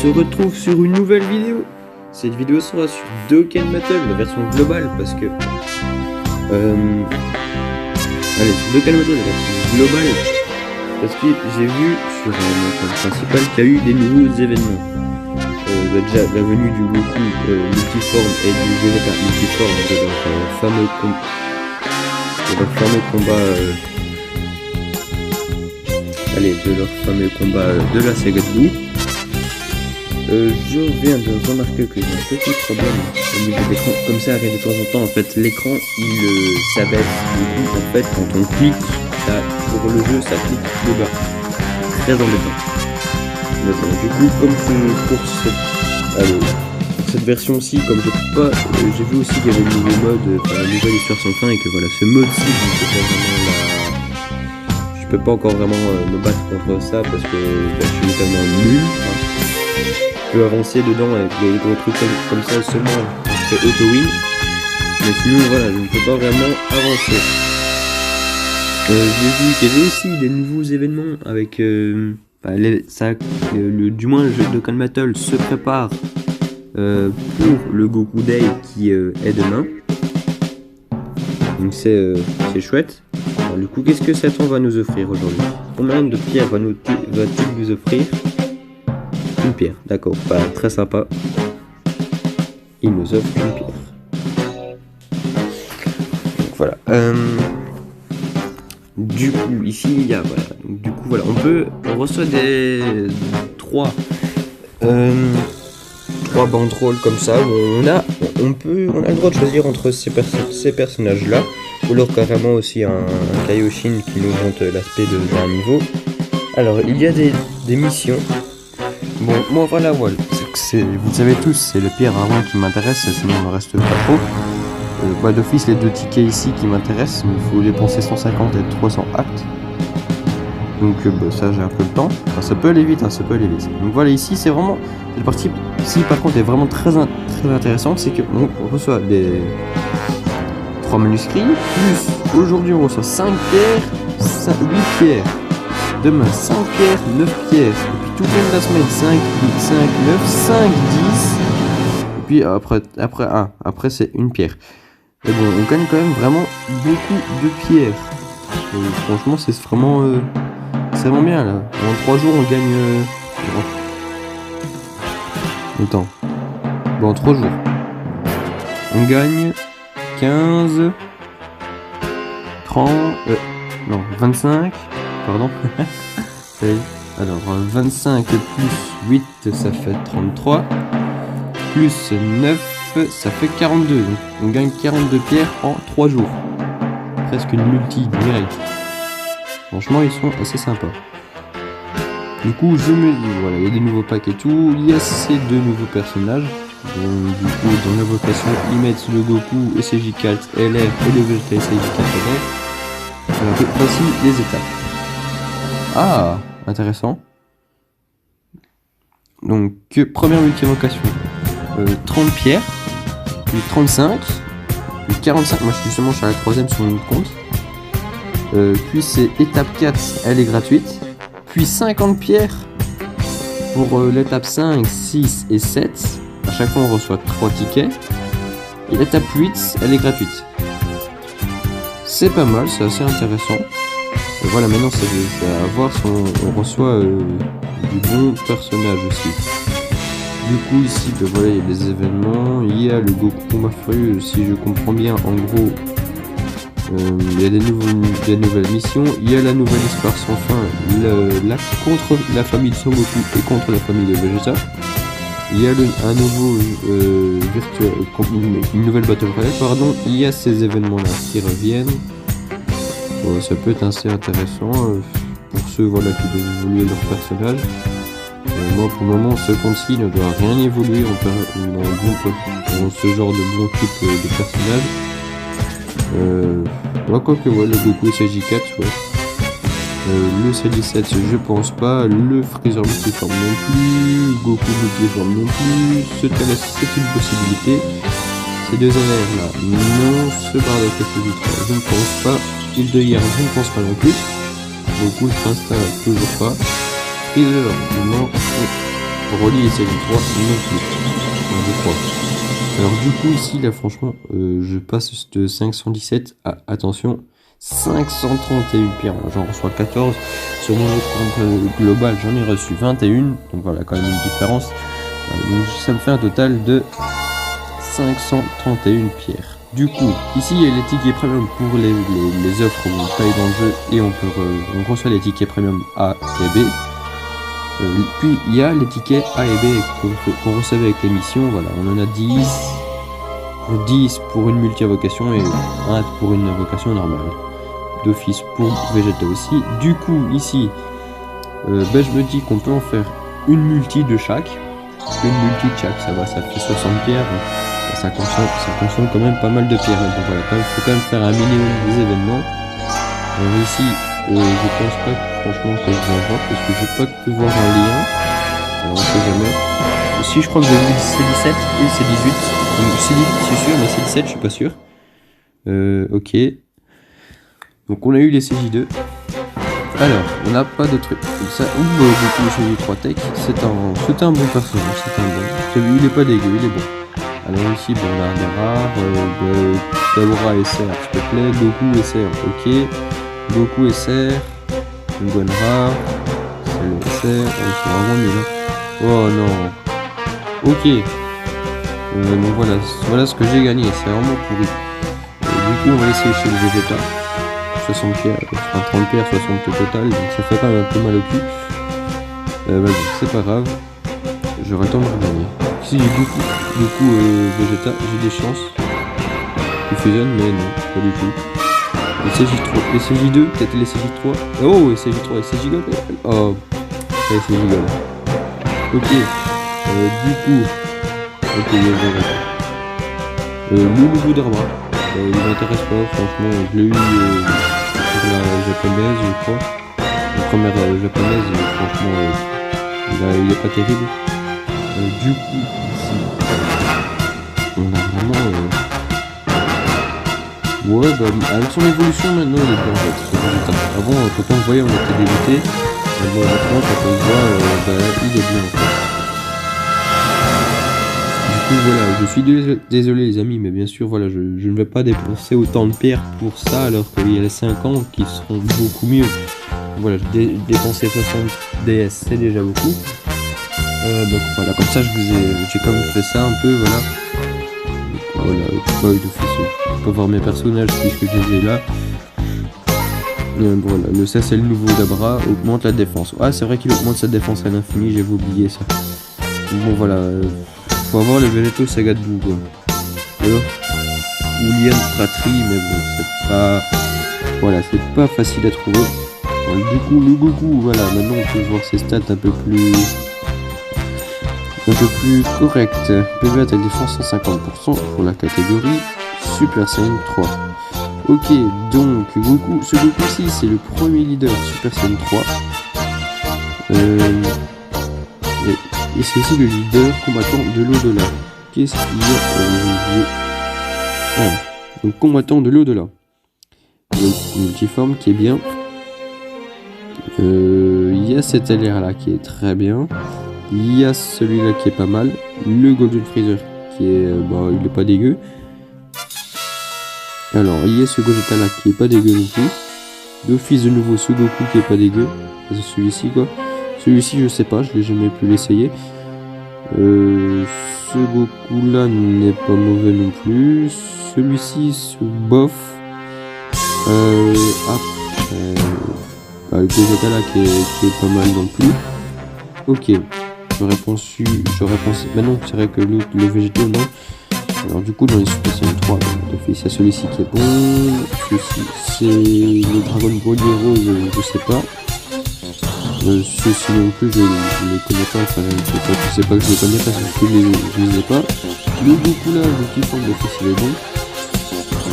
se retrouve sur une nouvelle vidéo. Cette vidéo sera sur Dokkan Battle, la version globale, parce que... allez, sur Dokkan Battle, la version globale, parce que j'ai vu sur mon compte principal qu'il y a eu des nouveaux événements. Déjà, la venue du Goku multiforme et du Vegeta multiforme de leur fameux combat... de leur fameux combat de la saga de Boo. Je viens de remarquer que j'ai un petit problème au niveau de l'écran. Comme ça arrive de temps en temps, en fait, l'écran il s'abaisse. Du coup, en fait, quand on clique, ça, pour le jeu, ça clique le bas. Très embêtant. D'accord. Du coup, comme pour cette version-ci, comme je peux pas, j'ai vu aussi qu'il y avait le nouveau mode, la nouvelle histoire sans fin, et que voilà, ce mode-ci, je peux pas encore vraiment me battre contre ça parce que je suis tellement nul. Je peux avancer dedans avec les gros trucs comme ça seulement je fais auto-win. Mais sinon voilà, je ne peux pas vraiment avancer. J'ai vu qu'il y avait aussi des nouveaux événements avec du moins le jeu de Dokkan Battle se prépare pour le Goku Day qui est demain. Donc c'est chouette. Alors, du coup, qu'est-ce que Satan va nous offrir aujourd'hui? Combien de pierres va-t-il nous offrir? Une pierre, d'accord, pas très sympa. Il nous offre une pierre. Donc voilà. Du coup, ici il y a voilà. Donc, du coup voilà, on reçoit trois banderoles comme ça. Où on a le droit de choisir entre ces personnages là. Ou alors carrément aussi un Kaioshin qui nous montre l'aspect d'un niveau. Alors il y a des missions. Bon, moi voilà, vous le savez tous, c'est le pierre avant qui m'intéresse, sinon il ne reste pas trop. D'office, les deux tickets ici qui m'intéressent, mais il faut dépenser 150 et 300 actes. Donc ça j'ai un peu le temps. Enfin, ça peut aller vite, ça peut aller vite. Donc voilà, ici c'est vraiment... Cette partie ci par contre est vraiment très intéressante, c'est qu'on reçoit des 3 manuscrits, plus aujourd'hui on reçoit 5 pierres, 8 pierres. Demain 5 pierres, 9 pierres. Et puis tout le long de la semaine 5, 8, 5, 9, 5, 10. Et puis après c'est une pierre. Et bon, on gagne quand même vraiment beaucoup de pierres. Et franchement c'est vraiment bien là. En 3 jours on gagne... Attends. Bon, en 3 jours. On gagne 15... 30... non, 25... Pardon. Alors 25 plus 8 ça fait 33. Plus 9 ça fait 42. Donc on gagne 42 pierres en 3 jours. Presque une multi direct. Franchement ils sont assez sympas. Du coup je me dis voilà, il y a des nouveaux packs et tout. Il y a ces deux nouveaux personnages. Donc, du coup dans l'invocation ils mettent le Goku SJ4 LR et le Vegeta SJ4 LR. Alors voici les étapes. Ah, intéressant. Donc, première multi-invocation, 30 pierres, puis 35, puis 45, moi je suis à la 3ème sur mon compte. Puis c'est étape 4, elle est gratuite. Puis 50 pierres pour l'étape 5, 6 et 7. À chaque fois on reçoit 3 tickets. Et l'étape 8, elle est gratuite. C'est pas mal, c'est assez intéressant. Et voilà, maintenant c'est à voir si on reçoit du bon personnage aussi. Du coup ici, voilà, il y a des événements, il y a le Goku combat furieux, si je comprends bien, en gros, il y a des nouvelles missions, il y a la nouvelle histoire sans fin, contre la famille de Son Goku et contre la famille de Vegeta. Il y a un nouveau une nouvelle Battle Royale, pardon, il y a ces événements là qui reviennent. Bon, ça peut être assez intéressant pour ceux voilà, qui doivent évoluer leur personnage. Moi pour le moment ce compte-ci ne doit rien évoluer dans ce genre de bon type de personnage. Quoique ouais, le Goku SJ4 ouais. Le C17 je pense pas, le Freezer multiforme non plus, Goku multiforme non plus, ce Thalas c'est une possibilité. Ces deux LR là, non, ce Bardock SJ3 je ne pense pas. Il de hier, je ne pense pas non plus. Beaucoup de Instinct, toujours pas. Freezer, non. Broly et CJ3 non plus. Enfin, je crois. Alors du coup ici là franchement je passe de 517 à attention 531 pierres. J'en reçois 14. Sur mon compte global j'en ai reçu 21. Donc voilà quand même une différence. Donc ça me fait un total de 531 pierres. Du coup, ici il y a les tickets premium pour les offres où on paye dans le jeu et on reçoit les tickets premium A et B. Puis il y a les tickets A et B qu'on recevait avec les missions. Voilà, on en a 10 pour une multi-invocation et 1 pour une invocation normale. D'office pour Vegeta aussi. Du coup, ici, je me dis qu'on peut en faire une multi de chaque. Une multi de chaque, ça va, ça fait 60 pierres. Ça consomme quand même pas mal de pierres. Donc voilà, il faut quand même faire un minimum des événements. Alors ici, je pense pas franchement que je vais avoir parce que j'ai pas pu voir un lien. Alors on sait jamais. Si je crois que j'ai vu C17 et C18. C18 c'est sûr, mais C17 je suis pas sûr. Ok. Donc on a eu les CJ2. Alors, on n'a pas de truc. Ça ouvre beaucoup le CJ3 Tech. C'est un bon personnage, c'est un bon. Il est pas dégueu, il est bon. Alors ici, bon, on a des rares, Dabura SR, s'il te plaît, Goku SR, ok, Goku SR, une bonne rare, c'est le SR, c'est vraiment nul, hein. Oh non, ok, donc voilà ce que j'ai gagné, c'est vraiment pourri. Du coup, on va laisser chez le Vegeta, 60 pierres, enfin 30 pierres, 60 au total, donc ça fait quand même un peu mal au cul. Bon, c'est pas grave, j'aurai le temps de regagner. Si j'ai beaucoup Vegeta, j'ai des chances. Il fusionne, mais non, pas du tout. Les CJ3, les CJ2, peut-être les CJ3. Oh, les CJ3, les CJ-Gold. Oh, les CJ-Gold. Ok, du coup, ok, il y a le nouveau Dabura. Il m'intéresse pas, franchement, je l'ai eu sur la japonaise, je crois. La première japonaise, franchement, il est pas terrible. Du coup, ici, on a vraiment... Ouais, avec son évolution maintenant, il est bien en fait. Avant, quand on le voyait, on était dégoûté. Mais bon, maintenant, quand on le voit, il est bien en fait. Du coup, voilà, je suis désolé les amis, mais bien sûr, voilà, je ne vais pas dépenser autant de pierres pour ça, alors qu'il y a les 5 ans qui seront beaucoup mieux. Voilà, dépenser 60 DS, c'est déjà beaucoup. Donc voilà, comme ça j'ai quand même fait ça un peu, voilà. Voilà, je peux voir mes personnages puisque je les ai là. Voilà, ça c'est le nouveau Dabura, augmente la défense. Ah, c'est vrai qu'il augmente sa défense à l'infini, j'avais oublié ça. Bon voilà, faut avoir le Veneto Saga de boue, quoi. Alors, Oulian Fratrie, mais bon, c'est pas... Voilà, c'est pas facile à trouver. Alors, le Goku, voilà, maintenant on peut voir ses stats un peu plus correct. PV attaque défense 150% pour la catégorie Super Saiyan 3. Ok, donc Goku, ce Goku-ci c'est le premier leader Super Saiyan 3. Et c'est aussi le leader combattant de l'au-delà. Qu'est-ce qu'il y a donc combattant de l'au-delà. Le multiforme qui est bien. Il y a cet LR là qui est très bien. Il y a celui-là qui est pas mal. Le Golden Freezer qui est... il est pas dégueu. Alors, il y a ce Gogeta là qui est pas dégueu non plus. D'office de nouveau ce Goku qui est pas dégueu. C'est celui-ci quoi. Celui-ci je sais pas, je l'ai jamais pu l'essayer. Ce Goku là n'est pas mauvais non plus. Celui-ci, ce bof. Le Gogeta là qui est pas mal non plus. Ok. J'aurais pensé... Bah non, c'est vrai que le végétaux, non. Alors du coup, dans les Super Saiyan 3, d'office, il y a celui-ci qui est bon. Celui-ci, c'est le Dragon Ball Rose, je sais pas. Ceux-ci non plus, je les connais pas. Enfin, je sais pas que je les connais parce que je les ai pas. Le Goku là, le petit forme d'office, il est bon.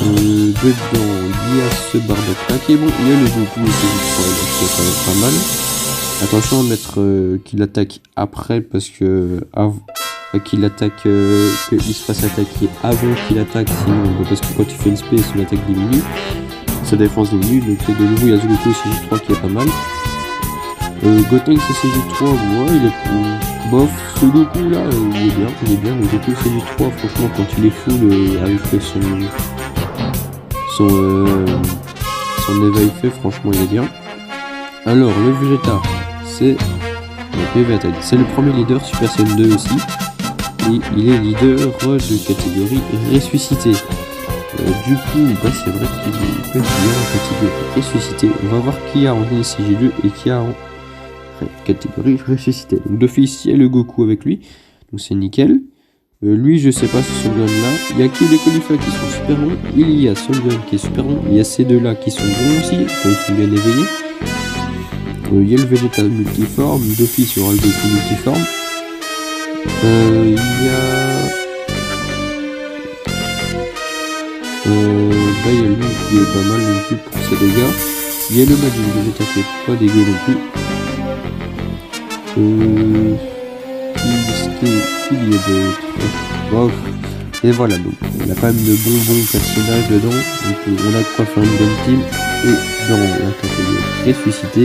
Dedans, il y a ce Bardock là qui est bon. Il y a le Goku qui est quand même pas mal. Attention à mettre qu'il attaque après parce que qu'il attaque qu'il se fasse attaquer avant qu'il attaque, sinon parce que quand il fait une space son attaque diminue, sa défense diminue. Donc de nouveau il y a Goku CJ3 qui est pas mal. Gotenks CJ3, ouais, il est Bof, ce Goku là, il est bien, le Goku CJ3, franchement, quand il est full avec son éveil fait, franchement, il est bien. Alors, le Vegeta, c'est le premier leader Super Saiyan 2 aussi, et il est leader de catégorie ressuscité. Du coup, bah, c'est vrai qu'il peut être bien en catégorie ressuscité. On va voir qui a en CJ2 et qui a en catégorie ressuscité. Donc d'office, il y a le Goku avec lui, donc c'est nickel. Lui, je sais pas ce Solgon là. Il y a que les Caulifla qui sont super bons. Il y a Solgon qui est super bon. Il y a ces deux là qui sont bons aussi, quand ils sont bien éveillés. Il y a le Vegeta multiforme. D'office, il y aura le Goku multiforme. Il y a bah, il y a lui qui est pas mal non plus pour ses dégâts. Il y a le Majin Vegeta qui est pas dégueu non plus. Qu'il y a d'autres. Bon, et voilà, donc on a quand même de bons personnages dedans. Donc on a de quoi faire une bonne team. Et dans la catégorie ressuscité,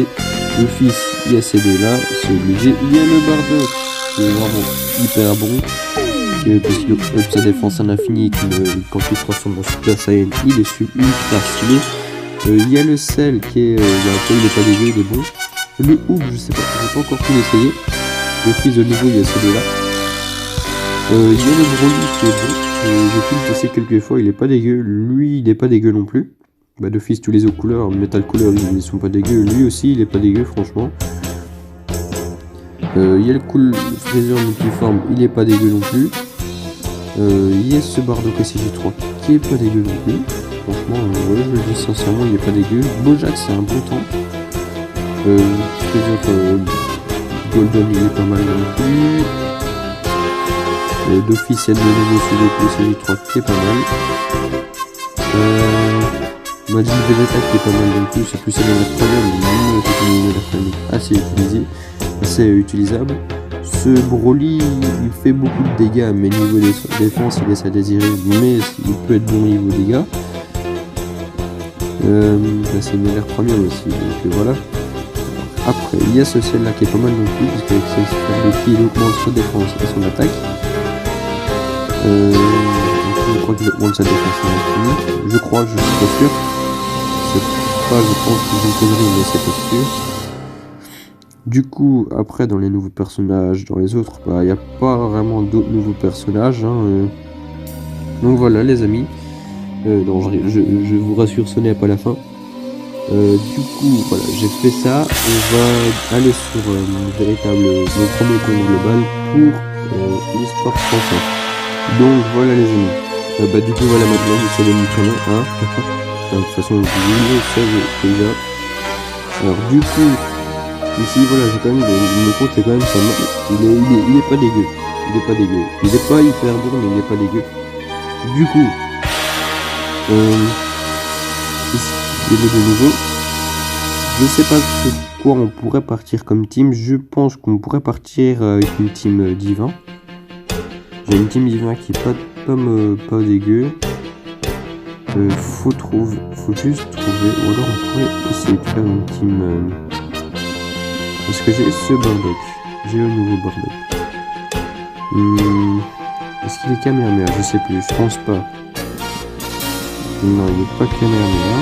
d'office, il y a ces deux là, c'est obligé. Il y a le Bardock qui est vraiment hyper bon. Parce qu'il up sa défense à l'infini, quand il se transforme en Super Saiyan, il est ultra stylé. Il y a le Cell qui est, il est pas dégueu, il est bon. Le Hook, je sais pas, j'ai pas encore pu l'essayer. D'office de niveau, il y a celui-là. Il y a le Broly qui est bon. J'ai pu le tester quelques fois, il est pas dégueu. Lui, il est pas dégueu non plus. Bah, d'office, tous les autres couleurs, Metal Couleur, ils sont pas dégueux. Lui aussi, il est pas dégueu, franchement. Il y a le Cool Freezer multiforme, il est pas dégueu non plus. Il y a ce Bardock CJ3 qui est pas dégueu non plus. Franchement, ouais, je le dis sincèrement, il est pas dégueu. Bojack, c'est un bon temps. Golden, il est pas mal non plus. D'office, il y a de nouveau ce Goku CJ3 qui est pas mal. Majin Vegeta qui est pas mal non plus, c'est plus assez utilisable. Ce Broly, il fait beaucoup de dégâts, mais niveau défense, il laisse à désirer, mais il peut être bon niveau dégâts. C'est une LR première aussi, donc voilà. Après, il y a ce Cell là qui est pas mal non plus, parce qu'avec ce Super Goku, il augmente sa défense et son attaque. Je crois qu'il augmente sa défense à l'infini. Je crois, je suis pas sûr. Je pense que j'ai une connerie, mais c'est pas sûr. Du coup, après, dans les nouveaux personnages, dans les autres, bah, il n'y a pas vraiment d'autres nouveaux personnages. Donc voilà, les amis. Non, je vous rassure, ce n'est pas la fin. Du coup, voilà, j'ai fait ça. On va aller sur mon premier compte global pour l'histoire française. Donc voilà, les amis. Du coup, voilà, maintenant, vous savez mon prénom, hein. De toute façon, vous le savez déjà. Alors, du coup, ici, voilà, j'ai quand même le compte est quand même pas mal. Il est pas dégueu. Il est pas dégueu. Il est pas hyper bon, mais il est pas dégueu. Du coup, ici, il est de nouveau. Je sais pas sur quoi on pourrait partir comme team. Je pense qu'on pourrait partir avec une team divin. J'ai une team divin qui est pas dégueu. Faut juste trouver, ou alors on pourrait essayer de faire une team. Parce que j'ai ce Bardock, j'ai le nouveau Bardock. Est-ce qu'il est Kamehameha? Je sais plus, je pense pas. Non, il n'est pas Kamehameha.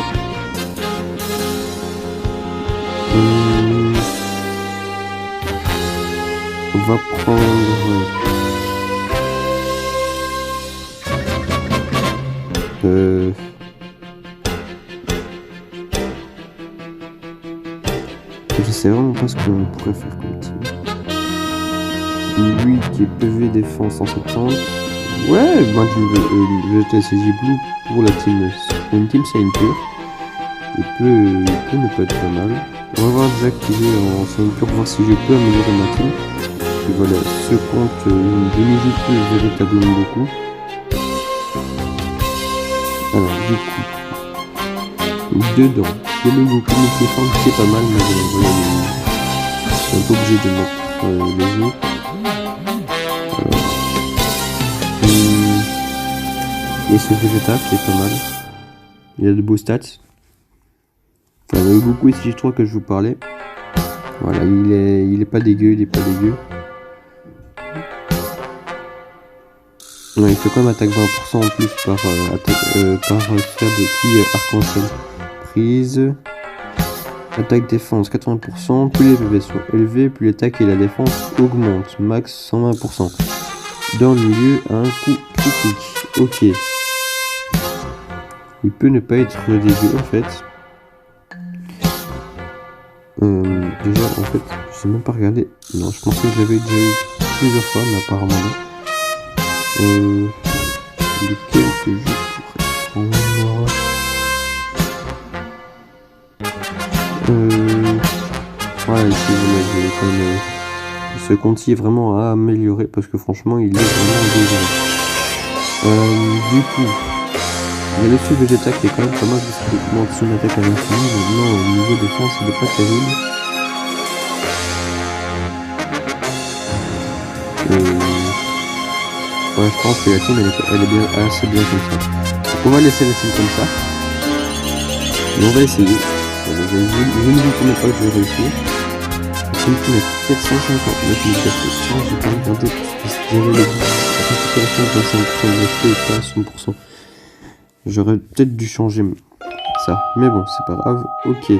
On va prendre. Je sais vraiment pas ce qu'on pourrait faire comme team. Lui qui est PV défense en 70. Ouais, moi je TCJ Blue pour la team. Pour une team c'est une pure. Il peut ne pas être pas mal. On va voir désactiver en scène pure, voir si je peux améliorer ma team. Et voilà, ce compte je n'y joue plus véritablement beaucoup. Alors du coup, dedans, il y a le Goku multiforme qui est pas mal, mais voilà, je suis un peu obligé de mettre les autres. Et ce Vegeta qui est pas mal. Il a de beaux stats. Enfin, le Goku SJ3 que je vous parlais. Voilà, il est pas dégueu, il est pas dégueu. Ouais, il fait quand même attaque 20% en plus par sphère de ki arc-en-ciel. Prise. Attaque défense 80%. Plus les PV sont élevés, plus l'attaque et la défense augmentent. Max 120%. Dans le milieu, à un coup critique. Ok. Il peut ne pas être dégueu en fait. Déjà, en fait, je sais même pas regarder. Non, je pensais que j'avais déjà eu plusieurs fois, mais apparemment non. Lequel que je pourrais prendre? Ouais, ici, vous l'avez quand même. Ce conti est vraiment à améliorer parce que franchement, il est vraiment désiré. Du coup, il y a le sub végéta qui est quand même pas mal parce qu'il augmente son attaque à l'infini. Maintenant, au niveau défense, il est pas terrible. Ouais, je pense que la team elle est bien, assez bien comme ça. Donc on va laisser la team comme ça. Et on va essayer. Je ne vous promets pas que je vais réussir. Si le team est 459 000 cartes, j'ai pas regardé parce que j'avais la récupération de 25% de HP et pas 100%. J'aurais peut-être dû changer ça. Mais bon, c'est pas grave. Ok. Du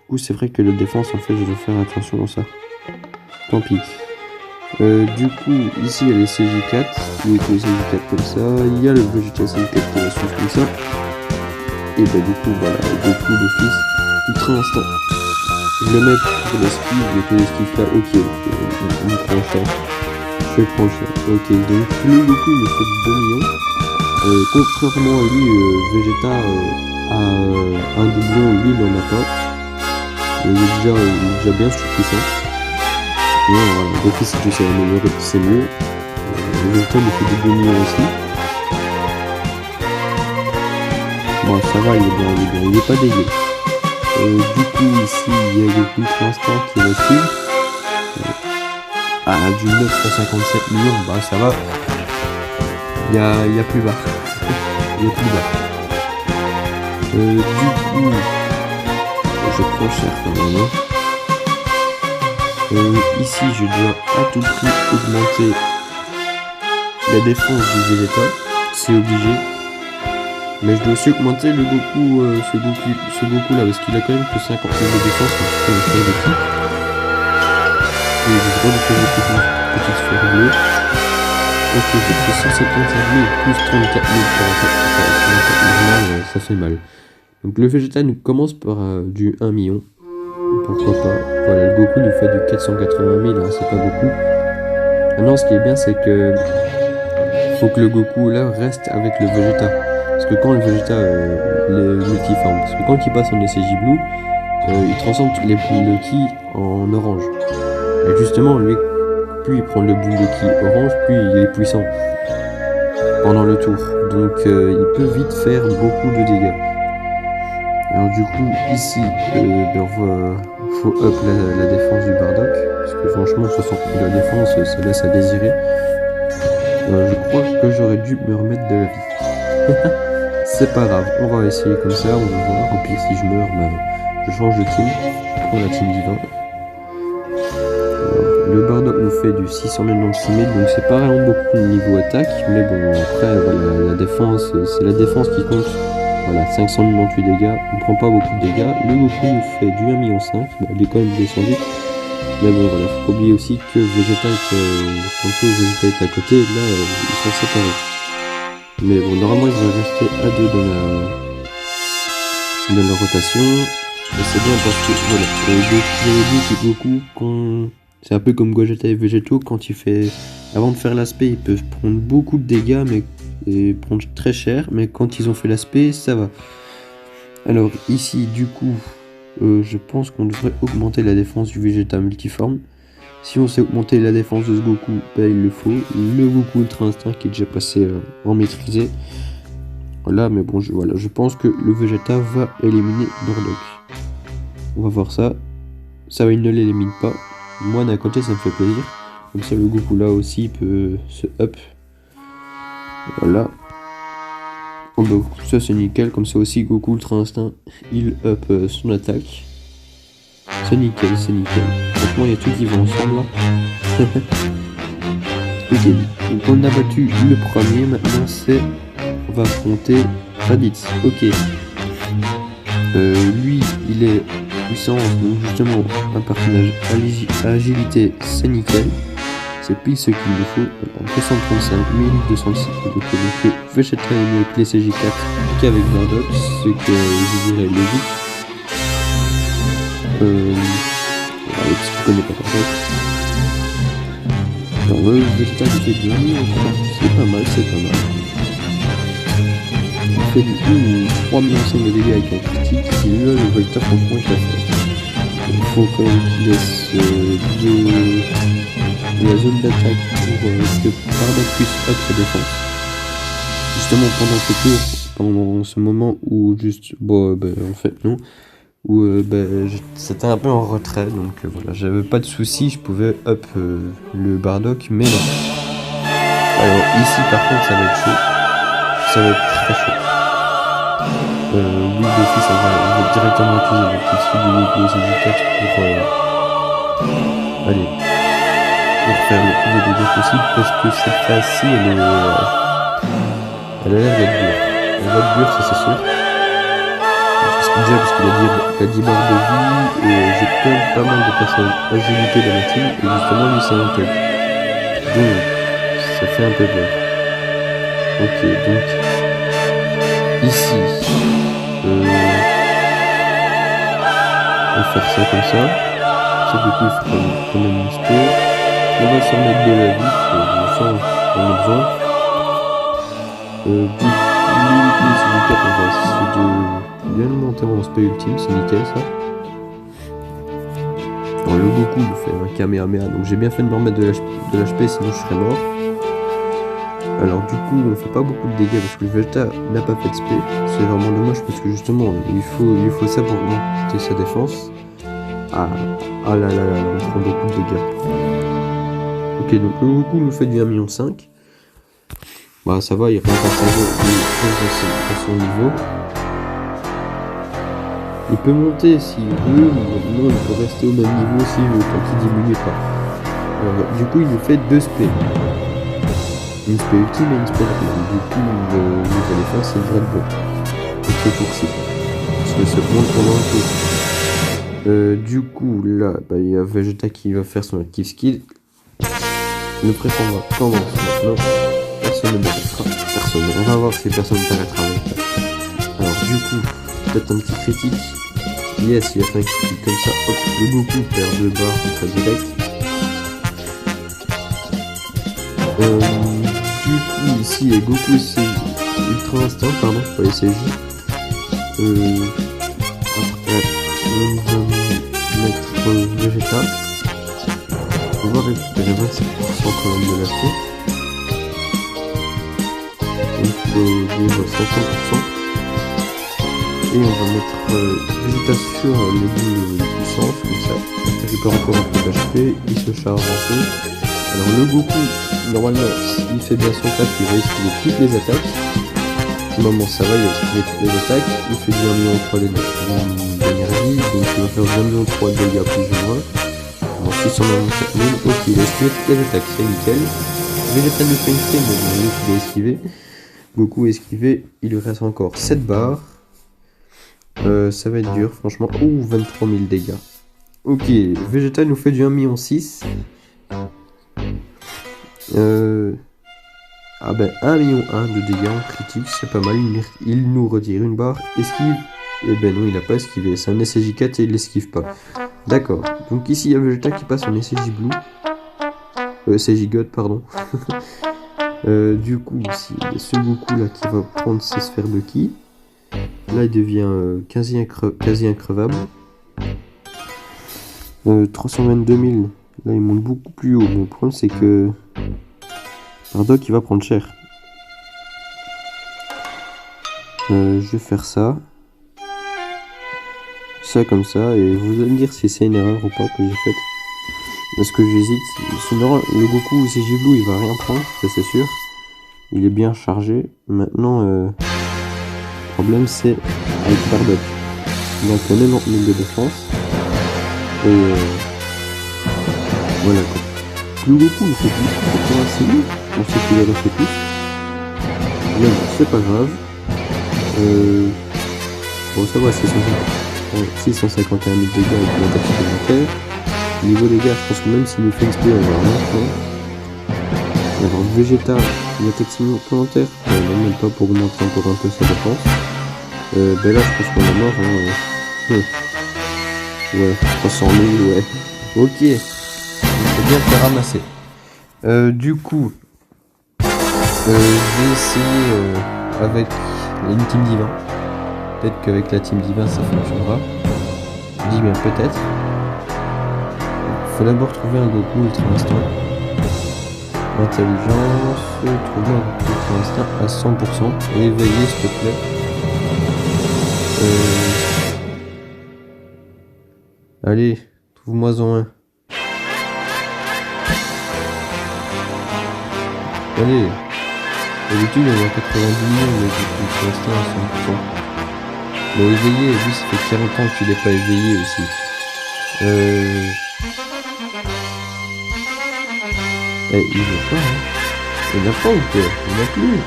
coup, c'est vrai que la défense, en fait, je dois faire attention à ça. Tant pis. Du coup, ici il y a les CJ4, il y a les CJ4 comme ça, il y a le Vegeta 4 qui va suivre comme ça, et bah du coup voilà, Goku d'office, ultra instinct. Je le mets pour l'esquive, et que l'esquive là, ok, on prend cher, je prends cher, ok, donc le Goku il me fait 2 millions, contrairement à lui, Vegeta a un doublon, lui il en a pas, il est déjà bien surpuissant. Voilà, d'office si tu sais améliorer, c'est mieux. Le Vegeta me fait des 2 millions aussi. Bon, ça va, il est bien, il est pas dégueu. Du coup, ici, il y a le Ultra Instinct qui va suivre. Du 957 millions, bah ça va. Il y a plus bas. Il y a plus bas. Du coup, je prends cher quand même. Ici, je dois à tout prix augmenter la défense du Vegeta, c'est obligé. Mais je dois aussi augmenter le Goku, ce Goku là, parce qu'il a quand même que 50 000 de défense quand il fait une série de ki. Et j'ai le droit de faire une petite sphère bleue. Ok, j'ai fait 175 000 plus 34 000 pour attaque normale, ça fait mal. Donc le Vegeta nous commence par du 1 million. Pourquoi pas. Voilà, le Goku nous fait du 480 000, hein, c'est pas beaucoup. Maintenant, ce qui est bien, c'est que faut que le Goku là reste avec le Vegeta. Parce que quand le Vegeta les multiforme, parce que quand il passe en ECJ Blue, il transforme le ki en orange. Et justement, lui, plus il prend le boule de ki orange, plus il est puissant pendant le tour. Donc il peut vite faire beaucoup de dégâts. Alors du coup, ici, faut up la défense du Bardock, parce que franchement, la défense, ça laisse à désirer. Je crois que j'aurais dû me remettre de la vie. C'est pas grave, on va essayer comme ça, on va voir. Au pire, si je meurs, je change de team, je prends la team divin. Alors, le Bardock nous fait du 696 000, donc c'est pas vraiment beaucoup de niveau attaque, mais bon, après, voilà, la défense, c'est la défense qui compte. Voilà, 598 dégâts, on prend pas beaucoup de dégâts. Le Goku nous fait du 1,5 million, il est quand même descendu. Mais bon, voilà, faut pas oublier aussi que Vegeta est à côté, et là, ils sont séparés. Mais bon, normalement, ils vont rester à 2 dans la rotation. Et c'est bien parce que, voilà, j'avais dit que Goku, c'est un peu comme Gogeta et Végéto, quand il fait... Avant de faire l'aspect, ils peuvent prendre beaucoup de dégâts, mais et prendre très cher, mais quand ils ont fait l'aspect, ça va. Alors ici, du coup, je pense qu'on devrait augmenter la défense du Vegeta multiforme. Si on sait augmenter la défense de ce Goku, il le faut. Le Goku Ultra Instinct qui est déjà passé en maîtrisé. Voilà, mais bon, je pense que le Vegeta va éliminer Bardock. On va voir ça. Ça va, il ne l'élimine pas. Moi, d'un côté, ça me fait plaisir. Comme ça, le Goku là aussi peut se up. Voilà. Oh bah, ça c'est nickel, comme ça aussi Goku Ultra Instinct, il up son attaque. C'est nickel, c'est nickel. Franchement, il y a tout qui va ensemble là. Ok, donc on a battu le premier, maintenant c'est... On va affronter Raditz. Ok. Lui, il est puissance, donc justement un personnage agilité, c'est nickel. C'est pile ce qu'il nous faut. Alors, 235, 1206 de côté. Vegeta est mieux avec les CJ4 qu'avec Bardock, ce que je dirais logique. Avec ce que je connais pas par contre. Alors Vegeta il fait du 1 c'est pas mal, c'est pas mal. Il fait du 3 millions de dégâts avec un critique, et là le Vegeta franchement il a fait. Il faut quand même qu'il laisse de la zone d'attaque pour que Bardock puisse up sa défense. Justement pendant ce tour, pendant ce moment où juste, bon en fait non, où c'était un peu en retrait, donc voilà, j'avais pas de soucis, je pouvais up le Bardock, mais non. Alors ici par contre ça va être chaud, ça va être très chaud. Oui d'office on va directement utiliser le petit ski du Goku CJ4 pour aller pour faire le plus de dégâts possible, parce que cette phase-ci elle a l'air d'être dure. Elle va être dure, ça c'est sûr. Déjà parce qu'il a 10 barres de vie et j'ai quand même pas mal de personnes agilité dans ma team, et justement lui c'est un tech. Donc ça fait un peu peur. Ok, donc ici on va faire ça comme ça. Ça du coup il faut quand même une spé. On va s'en mettre de la vie, ça on a besoin. C'est on va essayer de bien le monter en spé ultime, c'est nickel ça. Alors le Goku il fait un Kamehameha, donc j'ai bien fait de me remettre de l'HP sinon je serais mort. Alors du coup on fait pas beaucoup de dégâts parce que le Vegeta n'a pas fait de spé, c'est vraiment dommage parce que justement il lui faut ça pour augmenter sa défense. Ah là là, on prend beaucoup de dégâts. Ok, donc le Goku nous fait du 1,5 million. Bah ça va, il rentre à son niveau. Il peut monter s'il veut, mais non, il peut rester au même niveau s'il veut, tant qu'il diminue pas. Alors, du coup, il nous fait 2 spé. Une spé ultime et une spé normale. Du coup, vous allez faire, c'est une vraie botte. Et très toxique. Parce que ça monte pendant un tour. Du coup, là, il y a Vegeta qui va faire son active skill. Le préfet commence maintenant. Personne ne m'arrêtera. Personne. On va voir si personne ne t'arrêtera. Alors, du coup, peut-être un petit critique. Yes, il a fait un critique comme ça. Hop, le Goku perd 2 barres très direct. Du coup, ici, Goku c'est Ultra Instinct, pardon, pas les CJ. Après, on va mettre Vegeta. On va récupérer 25% quand même de la peau. Donc, vivre 500%. Et on va mettre Vegeta sur les boules de puissance, comme ça. Il récupère encore un peu d'HP, il se charge un peu. Alors le Goku, normalement, s'il fait bien son taf, il va esquiver toutes les attaques. Au moment ça va, il va esquiver toutes les attaques. Il fait du 1,3 million d'énergie, donc il va faire 1,3 million de dégâts plus ou moins. Bon, 694 000, ok, il a esquivé toutes les attaques, c'est nickel. Vegeta ne fait une spé, mais bon, lui, il a esquivé. Goku a esquivé, il lui reste encore 7 barres. Ça va être dur, franchement. Ouh, 23 000 dégâts. Ok, Vegeta nous fait du 1,6 million. Ah ben 1,1 million de dégâts en critique, c'est pas mal. Il nous retire une barre. Esquive. Et ben non, il n'a pas esquivé. C'est un SCJ4 et il l'esquive pas. D'accord. Donc ici, il y a Vegeta qui passe en SCJ Blue. SCJ God, pardon. Du coup, ici, il y a ce Goku là qui va prendre ses sphères de ki. Là, il devient quasi increvable. 322 000. Là, il monte beaucoup plus haut. Mais le problème, c'est que Bardock, il va prendre cher. Je vais faire ça. Ça comme ça. Et vous allez me dire si c'est une erreur ou pas que j'ai faite. Parce que j'hésite. Sinon, le Goku CJ Blue, il va rien prendre. Ça, c'est sûr. Il est bien chargé. Maintenant, le problème, c'est avec Bardock. Il a quand même 90 000 de défense. Et voilà quoi. Le Goku il fait plus, c'est pas assez long. On sait qu'il a refait plus. Mais bon, c'est pas grave. Bon, ça va, 651 000 dégâts avec une attaque supplémentaire. Niveau dégâts, je pense que même s'il nous fait une spé, on va rien. Alors, Vegeta, une attaque supplémentaire, non, même pas pour augmenter encore un peu sa défense. Ben là, je pense qu'on est mort. Hein. Ouais, 300 000, ouais. Ok, c'est bien de faire ramasser. Du coup, je vais essayer avec une team divin. Peut-être qu'avec la team divin ça fonctionnera. Je dis bien peut-être. Faut d'abord trouver un Goku Ultra Instinct. Intelligence, trouver un Goku Ultra Instinct à 100%. Et éveiller s'il te plaît. Allez, trouve-moi-en un. Allez. D'habitude on est à 90 millions mais pour l'instant à 100%. Bon, éveillé, lui ça fait 40 ans qu'il n'est pas éveillé aussi. Il veut pas, hein. Il n'a pas ou quoi? Il n'a plus.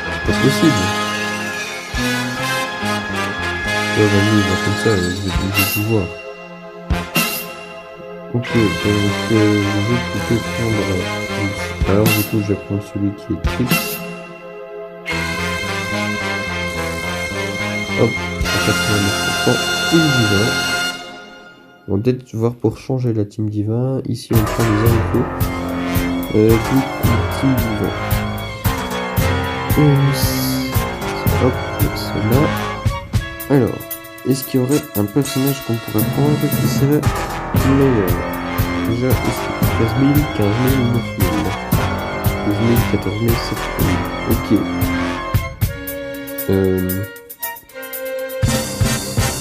C'est pas possible. Ouais, vas-y, il va comme ça, je vais tout voir. Ok, donc je vais plutôt prendre... Alors du coup je vais prendre celui qui est triple. Hop, à 89%, team divin. On va peut-être voir pour changer la team divin. Ici on prend les infos. Du coup, team divin. Hop, cela. Alors, est-ce qu'il y aurait un personnage qu'on pourrait prendre qui serait meilleur? Déjà, est-ce que 15 000, 15 000 ou 9 000? 12 000, 14 000, 7 000. Ok.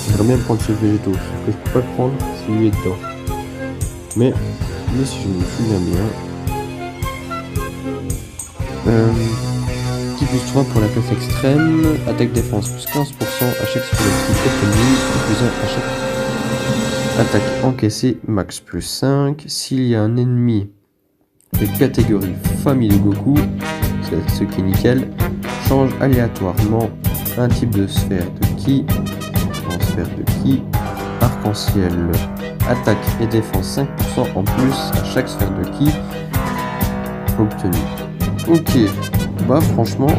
J'aimerais bien prendre ce végétaux, sauf que je peux pas le prendre si lui est dedans. Mais si je me souviens bien. Petit plus 3 pour la classe extrême, attaque défense plus 15% à chaque activité commune, plus 1 à chaque attaque encaissée, max plus 5. S'il y a un ennemi de catégorie famille de Goku, ce qui est nickel, change aléatoirement un type de sphère de ki, transfert de ki, arc-en-ciel, attaque et défense 5% en plus à chaque sphère de ki obtenue. Ok, bah franchement,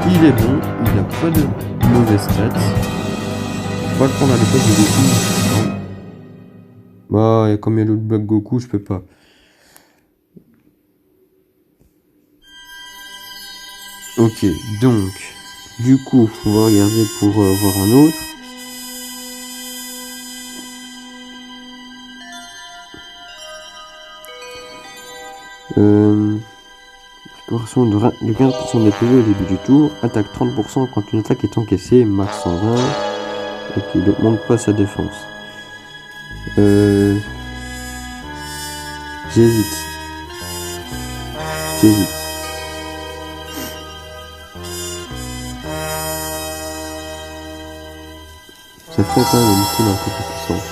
il est bon, il n'a pas de mauvaises stats. On va le prendre à l'époque de Goku. Non. Bah, et comme il y a l'autre bloc Goku, je peux pas. Ok, donc, du coup, on va regarder pour voir un autre. Récupération de 15% des PV au début du tour, attaque 30% quand une attaque est encaissée, max 120. Ok, il augmente pas sa défense. J'hésite. Ça ferait quand même une team un peu plus puissante.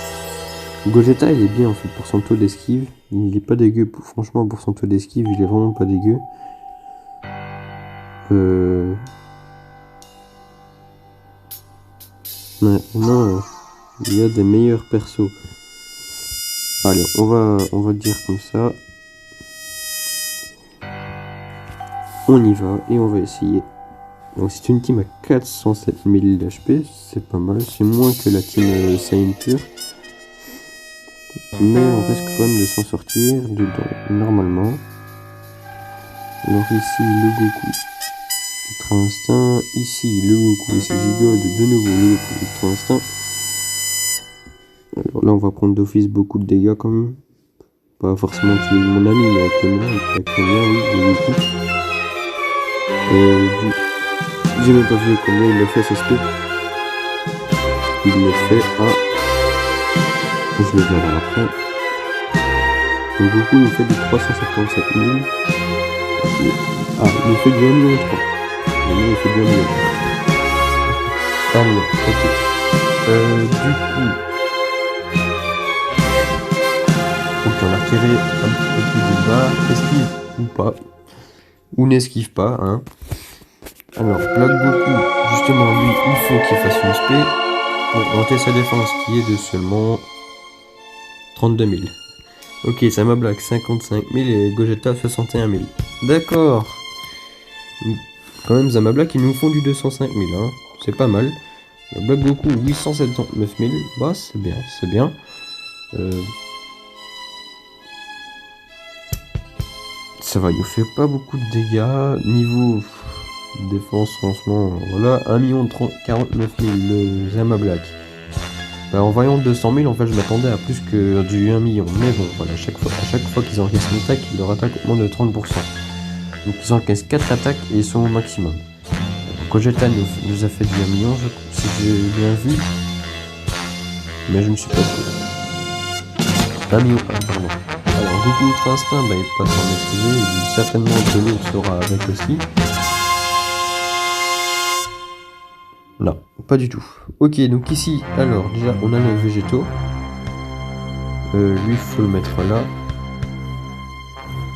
Gogeta il est bien en fait pour son taux d'esquive. Il est pas dégueu, franchement pour son taux d'esquive il est vraiment pas dégueu. Maintenant il y a des meilleurs persos. Allez, on va dire comme ça. On y va et on va essayer. Donc c'est une team à 407 000 d'HP, c'est pas mal, c'est moins que la team Saiyan pure. Mais on risque quand même de s'en sortir dedans, normalement. Alors ici le Goku Ultra Instinct, ici le Goku Gigode, de nouveau le Goku Ultra Instinct. Alors là on va prendre d'office beaucoup de dégâts quand même. Pas forcément tuer mon ami, mais avec le mien, oui, le Goku. J'ai même pas vu combien il le fait ce spé. Il le fait à... Je le verrai après. Donc Goku il fait du 377 000. Ah, il me fait du 1,3 million. Il fait du 1 million. Ah non, ok. Du coup... Ok, on l'a retiré un petit peu plus du bas. Esquive ou pas. Ou n'esquive pas, hein. Alors, Bloc Goku, justement, lui, il faut qu'il fasse une spé pour augmenter sa défense, qui est de seulement 32 000. Ok, Sama Black 55 000 et Gogeta 61 000. D'accord. Quand même, Sama Black, ils nous font du 205 000, hein. C'est pas mal. Bloc Goku 879 000. Bah, c'est bien, c'est bien. Ça va, il nous fait pas beaucoup de dégâts. Niveau défense, franchement, voilà. 1 49 000 le Zama Black. Bah, en voyant 200 000, en fait, je m'attendais à plus que du 1 million. Mais bon, voilà, à chaque fois qu'ils encaissent une attaque, leur attaque augmente de 30%. Donc ils encaissent 4 attaques et ils sont au maximum. Gogeta nous a fait du 1 million, si j'ai bien vu. Mais je ne suis pas sûr. 1 million, pardon. Alors, Goku Ultra Instinct, bah, il passe en maîtriser, il certainement que l'autre sera avec aussi. Non, pas du tout. Ok, donc ici, alors, déjà, on a le végétaux. Lui, il faut le mettre là.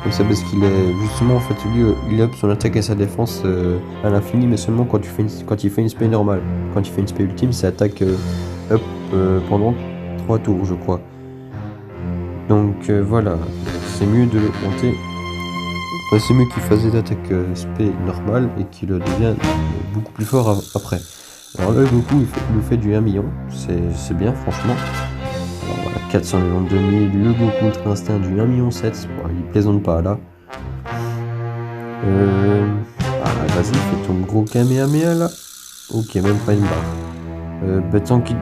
Comme ça, parce qu'il est, justement, en fait, lui, il up son attaque et sa défense à l'infini, mais seulement quand il fait une spé normale. Quand il fait une spé ultime, ça attaque up pendant 3 tours, je crois. Donc voilà, c'est mieux de l'augmenter. Enfin, c'est mieux qu'il fasse des attaques spé normales et qu'il devient beaucoup plus fort après. Alors là, Goku, il nous fait du 1 million, c'est bien, franchement. Alors voilà, 492 000, le Goku Ultra Instinct du 1 million 7, bon, il plaisante pas là. Vas-y, fais ton gros Kamehameha là. Ok, même pas une barre. Bah, tant que tu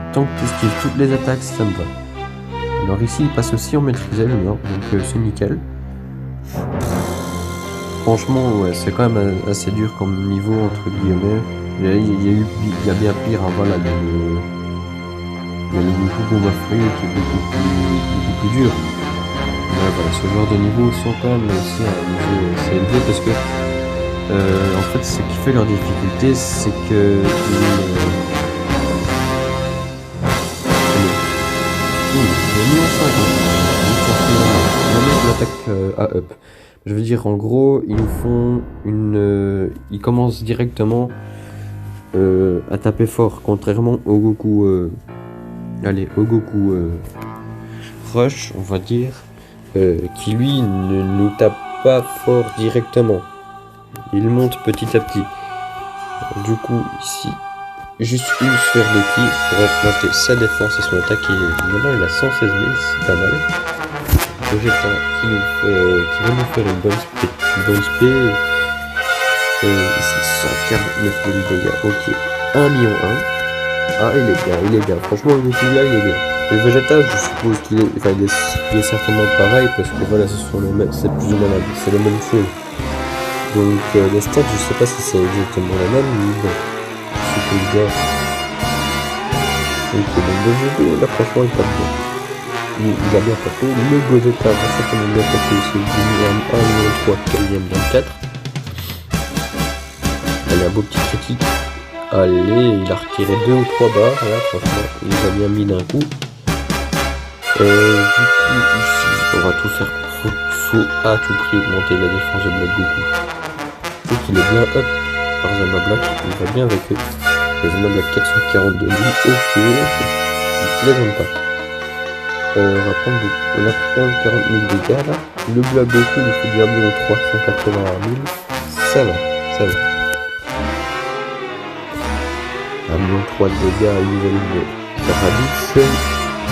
esquives toutes les attaques, ça me va. Alors ici, il passe aussi en maîtrisé, le mien, donc c'est nickel. Franchement, ouais, c'est quand même assez dur comme niveau, entre guillemets. Il y a bien pire, hein, voilà, il y a le Goku Bomba Fruit qui est beaucoup plus dur. Mais voilà, ce genre de niveau sont quand même aussi à un niveau assez élevé parce que en fait, ce qui fait leur difficulté, c'est que l'attaque à up. Je veux dire, en gros, ils nous font une. Ils commencent directement à taper fort, contrairement au Goku. Au Goku Rush, on va dire, qui lui ne nous tape pas fort directement. Il monte petit à petit. Du coup, ici, juste une sphère de ki pour augmenter sa défense et son attaque. Et maintenant, il a 116 000, c'est pas mal. Gogeta qui va nous faire une bonne spé. Ici, 149 000 dégâts. Ok, 1 million 1. Ah, il est bien. Franchement, le Goku là, il est bien. Le Vegeta, je suppose qu'il est, il est certainement pareil parce que voilà, c'est plus ou moins c'est la même chose. Donc les stats, je sais pas si c'est exactement la même, mais bon, c'est que le gars. Ok, donc le Vegeta, là franchement il tape bien. Il a bien tapé. Le Gogeta va certainement bien taper aussi. Il a 1 million 3, 4ème dans 4. Allez, un beau petit critique. Allez, il a retiré 2 ou 3 barres, là franchement, il les a bien mis d'un coup. Du coup, ici, on va tout faire. Faut à tout prix augmenter la défense de Bloc Goku. Donc il est bien up par Zama Black, il va bien avec eux. Le Zama Black 442 000, ok, il plaisante pas. On a pris 40 000 dégâts là. Le Bloc Goku nous fait du 1 million 381 000, ça va. 1 million 3 de dégâts à une nouvelle de Raditz.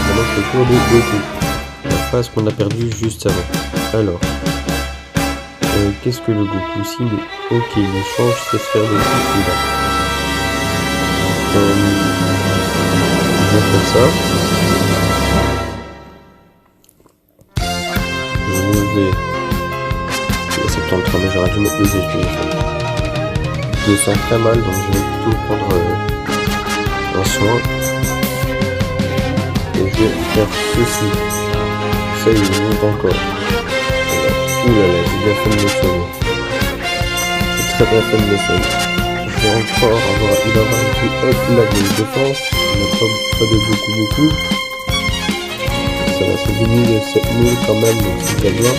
Maintenant c'est le tour de Goku. La phase qu'on a perdue juste avant. Alors, qu'est-ce que le Goku signe? Ok, il change ses sphères de ki là. Je vais faire ça. Je vais. Il y a 73, mais j'aurais dû mettre le GG. Je le sens très mal, donc je vais plutôt prendre un soin. Et je vais faire ceci. Ça, il monte encore. Ouh là là, j'ai bien fait de me soigner. J'ai très bien fait de me soigner. Je vais encore avoir un coup up là de défense. On n'a pas de beaucoup. ça va, c'est 10 000, 7 000 quand même, donc c'est déjà bien.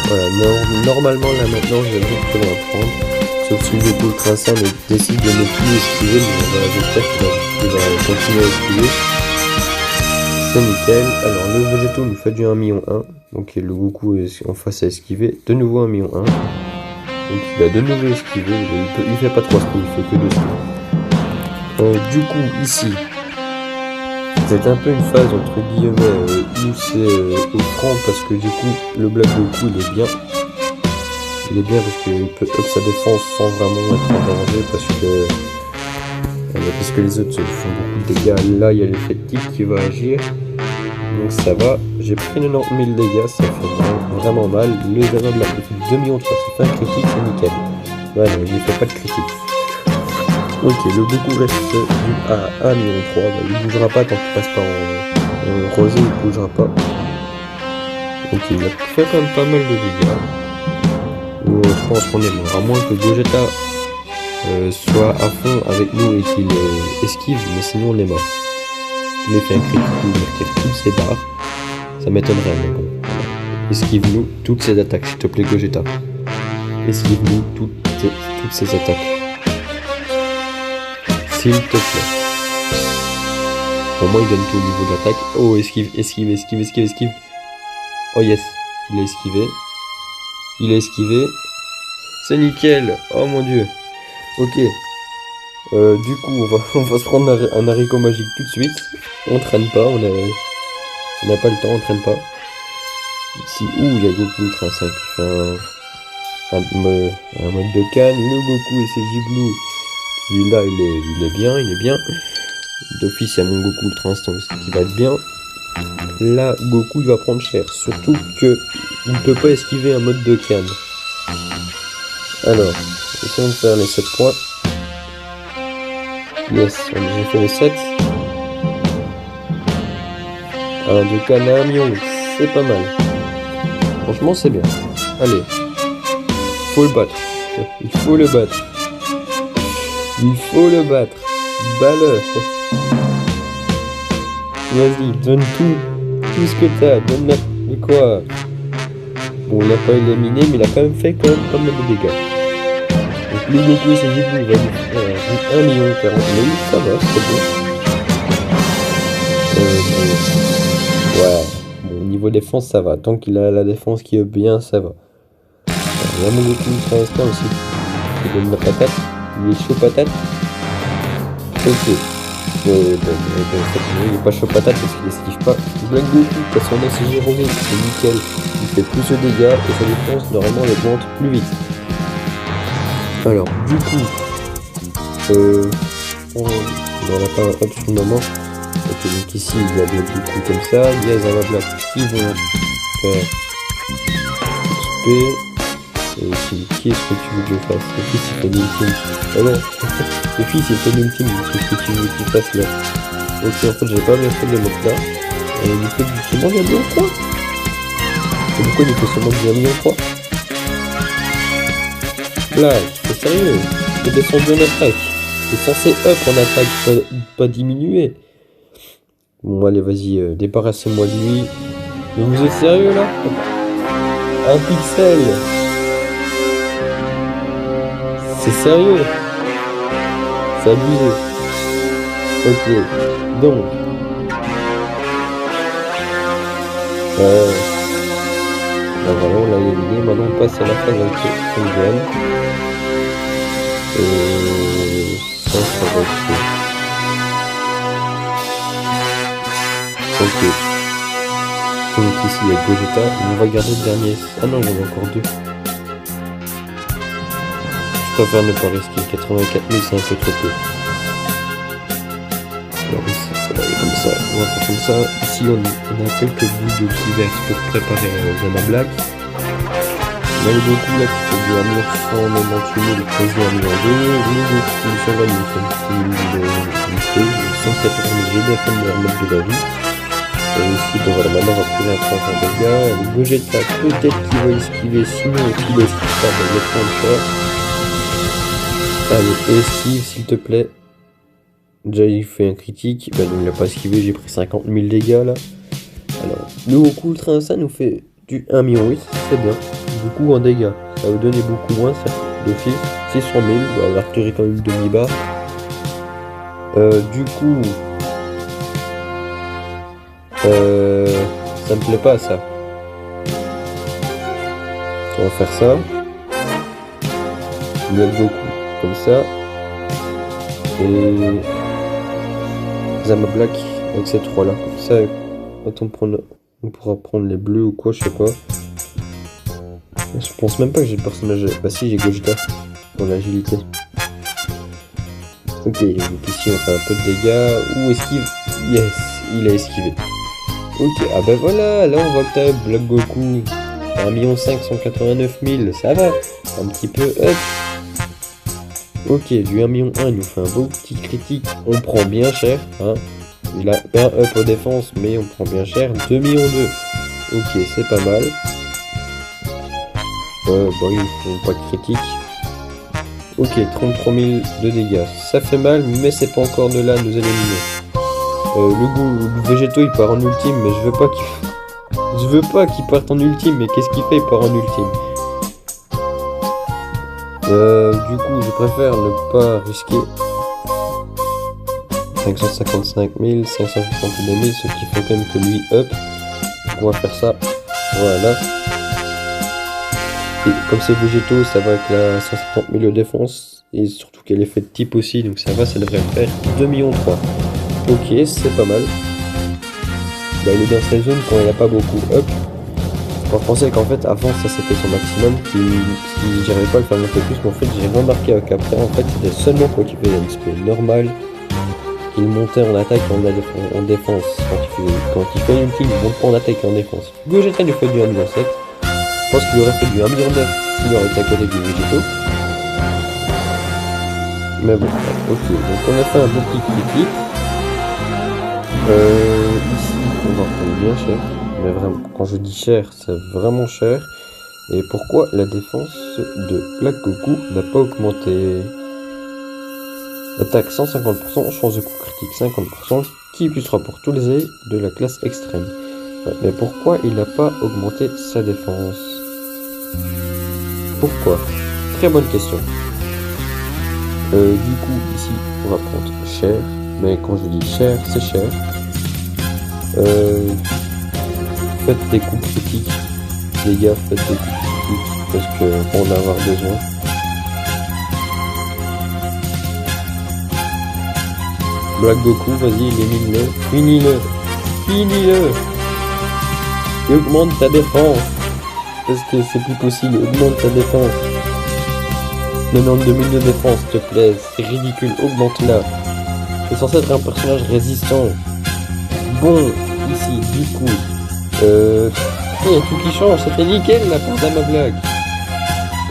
Voilà, normalement là maintenant je vais vite le prendre. Sauf si le Goku Tracer décide de ne plus esquiver, mais voilà, j'espère qu'il va continuer à esquiver. C'est nickel. Alors le Végéto nous fait du 1,1 million. Donc le Goku est en face à esquiver. De nouveau 1,1 million. Donc il a de nouveau esquivé. Il fait pas 3 skis, il fait que 2 skis. Du coup ici, c'est un peu une phase entre guillemets où c'est au franc parce que du coup le Black Goku il est bien. Il est bien parce qu'il peut up sa défense sans vraiment être en danger parce que les autres se font beaucoup de dégâts. Là il y a l'effet de type qui va agir. Donc ça va. J'ai pris 90 000 dégâts, ça fait vraiment mal. Le Zama de la petite 2 millions 3, c'est fait un critique, c'est nickel. Ouais non, il ne fait pas de critique. Ok, le Goku reste à 1,3 million. Il ne bougera pas tant qu'il passe pas en rosé, il ne bougera pas. Ok, il a fait quand même pas mal de dégâts. Je pense qu'on est mort, à moins que Gogeta soit à fond avec nous et qu'il esquive, mais sinon on est mort. Il a fait un critique, il retire toutes ses barres. Ça m'étonnerait, mais bon. Esquive-nous toutes ses attaques, s'il te plaît Gogeta. Esquive-nous toutes ses attaques. S'il te plaît. Pour moi, il donne tout au niveau de l'attaque. Oh, esquive. Oh yes, il a esquivé. C'est nickel. Oh mon dieu. Ok. Du coup, on va se prendre un haricot magique tout de suite. On traîne pas, on n'a pas le temps, on traîne pas. Ici, il y a Goku Ultra 5 qui fait un mode de canne. Le Goku et ses Giblou qui là, il est bien. D'office, il y a mon Goku Ultra Instinct aussi qui va être bien. Là, Goku il va prendre cher. Surtout que il ne peut pas esquiver un mode de canne. Alors, essayons de faire les 7 points. Yes, j'ai fait les 7. Un de canne à 1 million, c'est pas mal. Franchement, c'est bien. Allez, faut le battre. Il faut le battre. Balle. Vas-y, donne tout ce que t'as. Donne de quoi. Bon, il n'a pas éliminé, mais il a quand même fait pas mal de dégâts. Donc le Goku c'est Giblou, il va nous faire 1 million 40 000, ça va, c'est bon. Ouais, bon, niveau défense ça va, tant qu'il a la défense qui est bien, ça va. Il y a mon Goku pour l'instant aussi, il donne la patate, il est chaud patate. Ok, il est pas chaud patate parce qu'il esquive pas. Black Goku, parce qu'on a ses Géromé, c'est nickel, il fait plus de dégâts et sa défense normalement elle augmente plus vite. Alors, du coup, on n'a pas un hop sur le moment. Ok, donc ici il y a des coups comme ça. Il y a Zama Black qui vont faire XP. Et ici, qui est-ce que tu veux que je fasse? Le fils il fait l'ultime. Ah non, le fils il fait l'ultime. Qu'est-ce que tu veux qu'il fasse là? Ok, en fait, j'ai pas bien fait le mode là. Et il fait seulement du 1,3 million. Et pourquoi il fait seulement du 1,3 million? Là, c'est sérieux, c'est descendu en attaque. C'est censé up en attaque, pas diminuer. Bon, allez, vas-y, débarrassez-moi de lui. Mais vous êtes sérieux là? Un pixel. C'est sérieux. C'est abusé. Ok, donc. Bah voilà, on l'a éliminé. Maintenant on passe à la phase avec Ken. Et ça va être... Ok. Donc ici il y a Gogeta. On va garder le dernier. Ah non, j'en ai encore deux. Je préfère ne pas risquer. 84 000 c'est un peu trop peu. Alors ici, on va aller comme ça. On va faire comme ça. Ici on a quelques bouts de couverts pour préparer Zama Black. On a le Goku là qui fait du 1 198 000, il fait du 1 million 2. Le Goku du 120 000, il fait 114 000, j'ai bien fait de me remettre de la vie. Et ici, bon voilà, maintenant on va trouver un 30 de dégâts. Le Gogeta, peut-être qu'il va esquiver, sinon s'il esquive pas, ben, je vais prendre cher. Allez, esquive s'il te plaît. Déjà il fait un critique, ben, il n'a pas esquivé, j'ai pris 50 000 dégâts là. Alors, le Goku Ultra Instinct nous fait du 1 million 8, c'est bien. Du coup, en dégâts, ça va vous donner beaucoup moins, certes, d'office. 600 000, on va retirer quand même une demi-barre. Du coup, ça me plaît pas ça. On va faire ça. Duel Goku, comme ça. Et Zama Black avec ces trois-là. Comme ça, on pourra prendre les bleus ou quoi, je sais pas. Je pense même pas que j'ai le personnage. Bah si, j'ai Gogeta pour l'agilité. Ok, donc ici on fait un peu de dégâts. Ouh, esquive. Yes, il a esquivé. Ok, ah bah voilà, là on voit que t'as Black Goku. 1 589 000, ça va. Un petit peu up. Ok, du 1 million 1, il nous fait un beau petit critique. On prend bien cher, hein. Il a un up aux défenses, mais on prend bien cher. 2 millions 2. Ok, c'est pas mal. Bon, ils font pas de critique. Ok, 33 000 de dégâts. Ça fait mal, mais c'est pas encore de là à nous éliminer. Le végétaux, il part en ultime, mais je veux pas qu'il parte en ultime, mais qu'est-ce qu'il fait? Il part en ultime. Du coup, je préfère ne pas risquer. 555 000, 562 000, ce qui fait quand même que lui up. Donc on va faire ça. Voilà. Et comme c'est végétaux, ça va avec la 170 000 de défense. Et surtout qu'elle est faite type aussi, donc ça va, ça devrait le faire. 2 millions 3. Ok, c'est pas mal. Bah, il est dans cette zone quand il n'y a pas beaucoup up. Je pensais qu'en fait avant ça c'était son maximum, j'arrivais pas à le faire monter plus, mais en fait j'ai remarqué qu'après en fait c'était seulement quand il faisait un display normal qu'il montait en attaque et en défense. Quand il fait une team, il monte pas en attaque et en défense. Gogeta lui fait du 1 million 7. Je pense qu'il aurait fait du 1 million 9 s'il aurait été à côté du végétaux. Mais bon, ok, donc on a fait un bon petit critique. Ici on va prendre bien cher. Mais vraiment, quand je dis cher, c'est vraiment cher. Et pourquoi la défense de Black Goku n'a pas augmenté? Attaque 150%, chance de coup critique 50%, qui plus 3 pour tous les ailes de la classe extrême. Ouais, mais pourquoi il n'a pas augmenté sa défense? Pourquoi? Très bonne question. Du coup, ici, on va prendre cher. Mais quand je dis cher, c'est cher. Faites des coups critiques, les gars, faites des coups critiques parce qu'on en a avoir besoin. Black Goku, vas-y, élimine-le, finis-le, et augmente ta défense, parce que c'est plus possible, augmente ta défense. 92 000 de défense, s'il te plaît, c'est ridicule, augmente-la. C'est censé être un personnage résistant. Bon, ici, du coup. Il y a tout qui change, c'était nickel là pour Zama Black.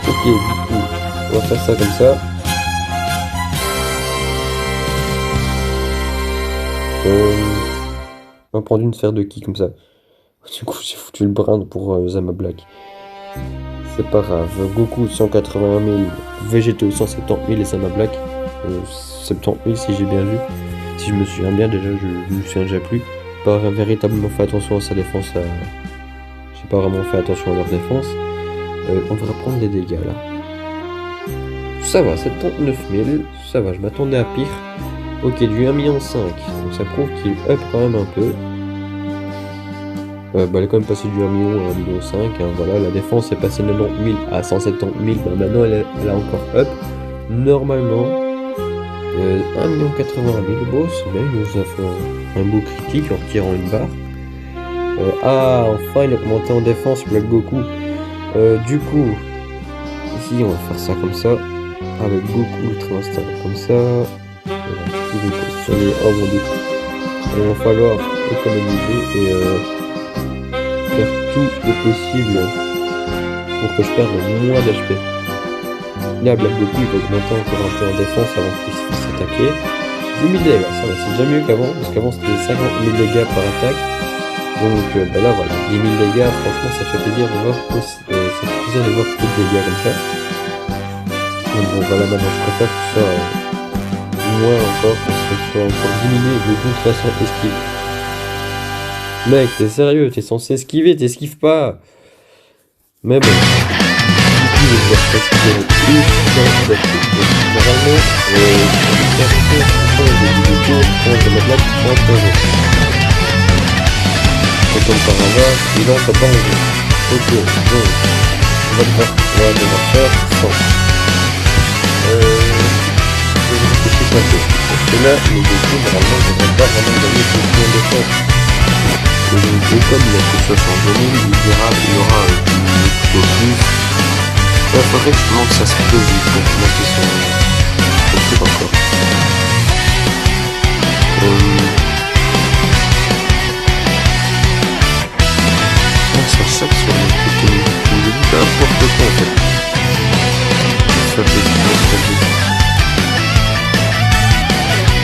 Ok, du coup, on va faire ça comme ça. On va prendre une sphère de ki comme ça. Du coup, j'ai foutu le brin pour Zama Black. C'est pas grave. Goku 180 000, Végétaux 170 000 et Zama Black 70 000 si j'ai bien vu. Si je me souviens bien, déjà, je me souviens déjà plus. Pas véritablement fait attention à sa défense. J'ai pas vraiment fait attention à leur défense. On va reprendre des dégâts là. Ça va, 79 000. Ça va, je m'attendais à pire. Ok, du 1,5 million. Donc ça prouve qu'il up quand même un peu. Elle est quand même passée du 1 million à 1,5 million. Hein, voilà, la défense est passée de 90 000 à 170 000. Bah, maintenant, elle a encore up. Normalement, 1,80 million. Bon, c'est bien, il nous a fait un beau critique en retirant une barre. Enfin, il a augmenté en défense, Black Goku. Du coup, ici, on va faire ça comme ça. Avec Goku Ultra Instinct comme ça. Sur les hommes, il va falloir économiser et faire tout le possible pour que je perde le moins d'HP. Là, Black Goku, il va augmenter encore un peu en défense avant qu'il se fasse attaquer. 10 000 dégâts, ça va, c'est déjà mieux qu'avant, parce qu'avant c'était 50 000 dégâts par attaque. Donc là, voilà, 10 000 dégâts, franchement, ça fait plaisir de voir, plus de dégâts comme ça. Donc bon, voilà, maintenant je préfère que ce soit moins encore, que ce soit encore diminué de toute façon esquive. Mec, t'es sérieux, t'es censé esquiver, t'esquives pas. Mais bon. Du coup, je vais faire normalement, je vais faire je vais mettre là, et comme par hasard, il entre pas en jeu. Ok, donc, on va devoir faire 100. Je réfléchis un peu. Parce que là, les équipes, normalement, je ne devrais pas vraiment gagner tout le monde de temps. Et donc, comme il a fait ça sur 2000, il y aura plutôt plus. Il faudrait que je monte sa psychologie pour monter son truc encore. Ça sac sur le côté. Je me dis n'importe quoi en fait. Ça fait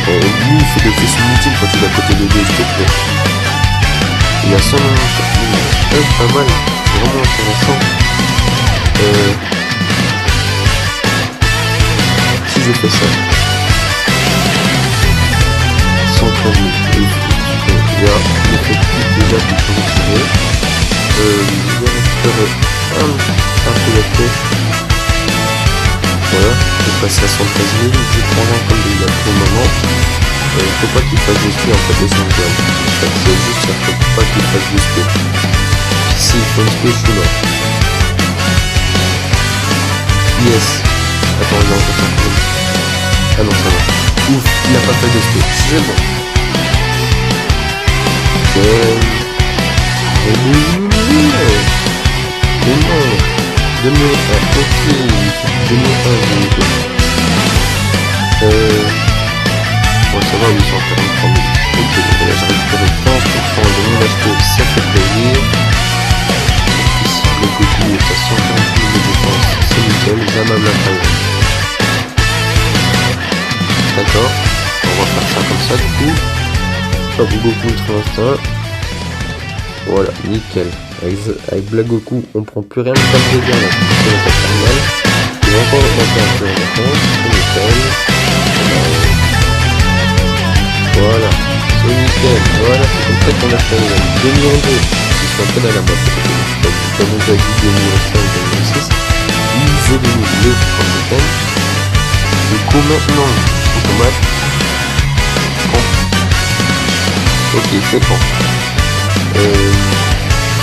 lui, il fait des faits inutiles quand il est à côté de deux, s'il te plaît. Il a seulement pas mal, c'est vraiment intéressant. Si je fais ça, 113 000, il y a l'effectif déjà qu'il faut retirer. Il resterait un peu de tête. Voilà, je vais passer à 113 000, je prends un comme il a pour le moment. Il faut pas qu'il fasse du spé en fait, les 5 grammes. En fait, c'est juste ça, faut pas qu'il fasse du spé. S'il fait un spé, je suis mort. Yes. Attends, il a encore 5 grammes. Ah non, ça va. Ouf, il a pas fait de spé. C'est bon. Donne-moi un, ok. Donne-moi un, bon, ça va, 843 000. Ok, donc là j'ai récupéré 15% de mon acheté, ça fait plaisir. Ici, le côté est à 140 000 de défense, c'est nickel, j'amable la taille. D'accord, on va faire ça comme ça du coup. Hop, Goku Ultra Instinct. Voilà, nickel. Avec Black Goku, on prend plus rien de comme dégâts là, c'est l'attaque terminale. Il va encore augmenter un peu en défense, c'est nickel. Voilà, c'est nickel, voilà, c'est comme ça qu'on a fait les 2 millions 2, ils sont un peu dans la boîte, comme on a dit 2 millions 5, 2 millions 6, ils éliminent le problème. Du coup maintenant, automate, prend. Ok, c'est bon.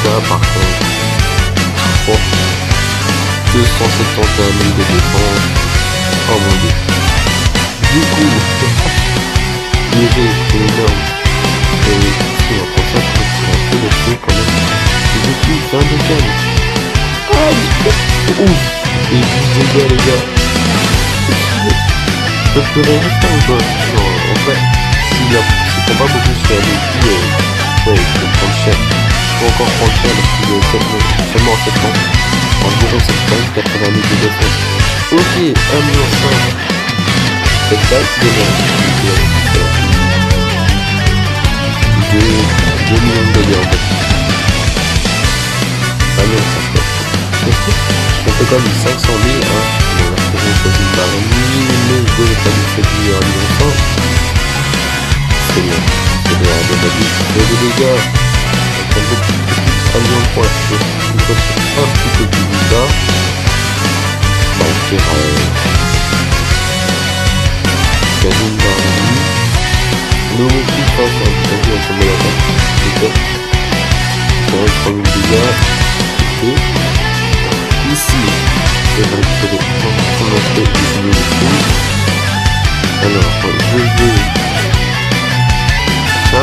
Ça par contre, 3, 271 000 de défense, oh mon dieu. Du coup, c'est énorme. Et ici on prend ça pour un peu de feu quand même. Et du coup, il fait un décal. Aïe. Ouf. Et plus de dégâts les gars. Je peux rien faire ou quoi? Non, en fait, s'il prend pas beaucoup sur la défi, ouais, il peut prendre cher. Il faut encore prendre cher parce qu'il est seulement en septembre. Environ septembre, 80 000 de défense. Ok, 1,5 million. C'est ça, il est 2 millions de dégâts en fait. Ah non, ça fait. On fait quand même 500 000, hein. On va retrouver une petite barre et demie, mais je vais pas lui faire du 1 million 100. C'est bien. C'est bien, on devrait dire. Mais les dégâts, on prend beaucoup plus de 1 million 3. Je me retrouve un petit peu plus bas. Bah, on fera quasi une barre et demie. Le recul passe un petit peu entre mon attaque. Ok. On va prendre une dégâts. Ok. Ici, je vais récupérer son aspect du recul. Alors, je vais ça.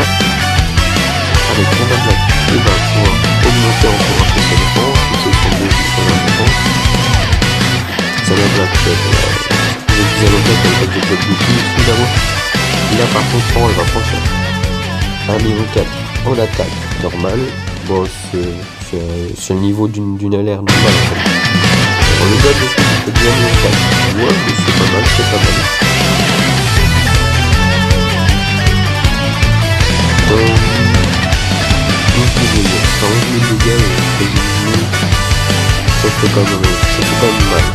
Avec mon attaque, il va pouvoir augmenter encore un peu sa défense. C'est son deux sur la défense. Ça m'attaque peut-être. Je disais à l'autre qu'elle va développer beaucoup ici d'abord. Là par contre elle va prendre ça. Un niveau 4 en attaque normale. Bon c'est le niveau d'une LR normale en fait. Alors le gars de coup il fait bien niveau 4. Ouais mais c'est pas mal, c'est pas mal. 11 000 dégâts, ça fait quand même mal.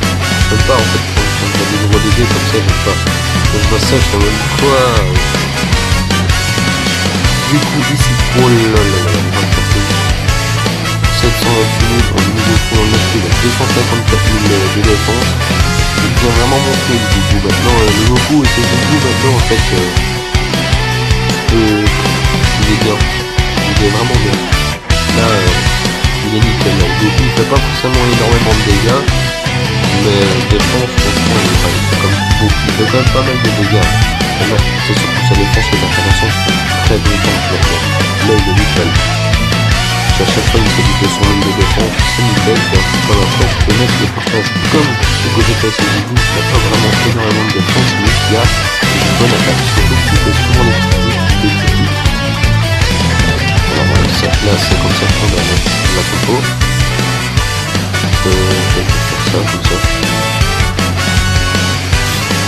J'aime pas en fait quand je vois des gros dégâts comme ça, j'aime pas. Quand je vois ça, je suis en mode quoi. Du coup ici, oh là là là là, on va le porter. 728 000 en nouveau coup en appui, 254 000 de défense. Il vient vraiment monter le Goku maintenant. Le Goku et ses Goku maintenant en fait, il est bien. Il est vraiment bien. Là, il est nickel. Le Goku il fait pas forcément énormément de dégâts. Mais défense, franchement, il fait comme beaucoup. Il fait quand même pas mal de dégâts. C'est surtout sa défense et l'intervention qui sont très défense maintenant. Là, il est nickel. À chaque fois, il fait du 200 000 de défense, c'est nickel. Et ensuite, par la fois, je peux mettre le partage comme le Gogeta et ses Goku, qui n'a pas vraiment énormément de défense, mais qui a une bonne attaque, surtout qu'il fait souvent des petits hits. Alors voilà, là, c'est comme ça qu'on va mettre la compo. Je vais faire ça, comme ça.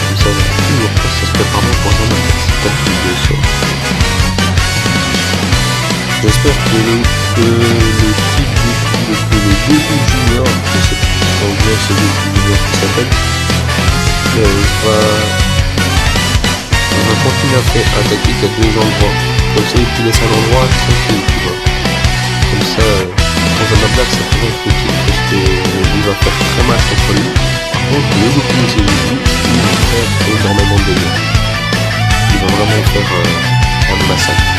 Comme ça, toujours pas, ça se prépare bien pour un attaque. C'est 4 plus 2 ça. J'espère que le Goku Junior, je sais pas bien c'est Goku Junior qui s'appelle, va continuer à attaquer qu'à 2 endroits. Comme ça, il laisse un endroit tranquille, tu vois. Comme ça, dans un blague, ça pourrait être utile parce qu'il va faire très mal contre lui. Par contre, le Goku et ses Goku, il va faire énormément de dégâts. Il va vraiment faire un massacre.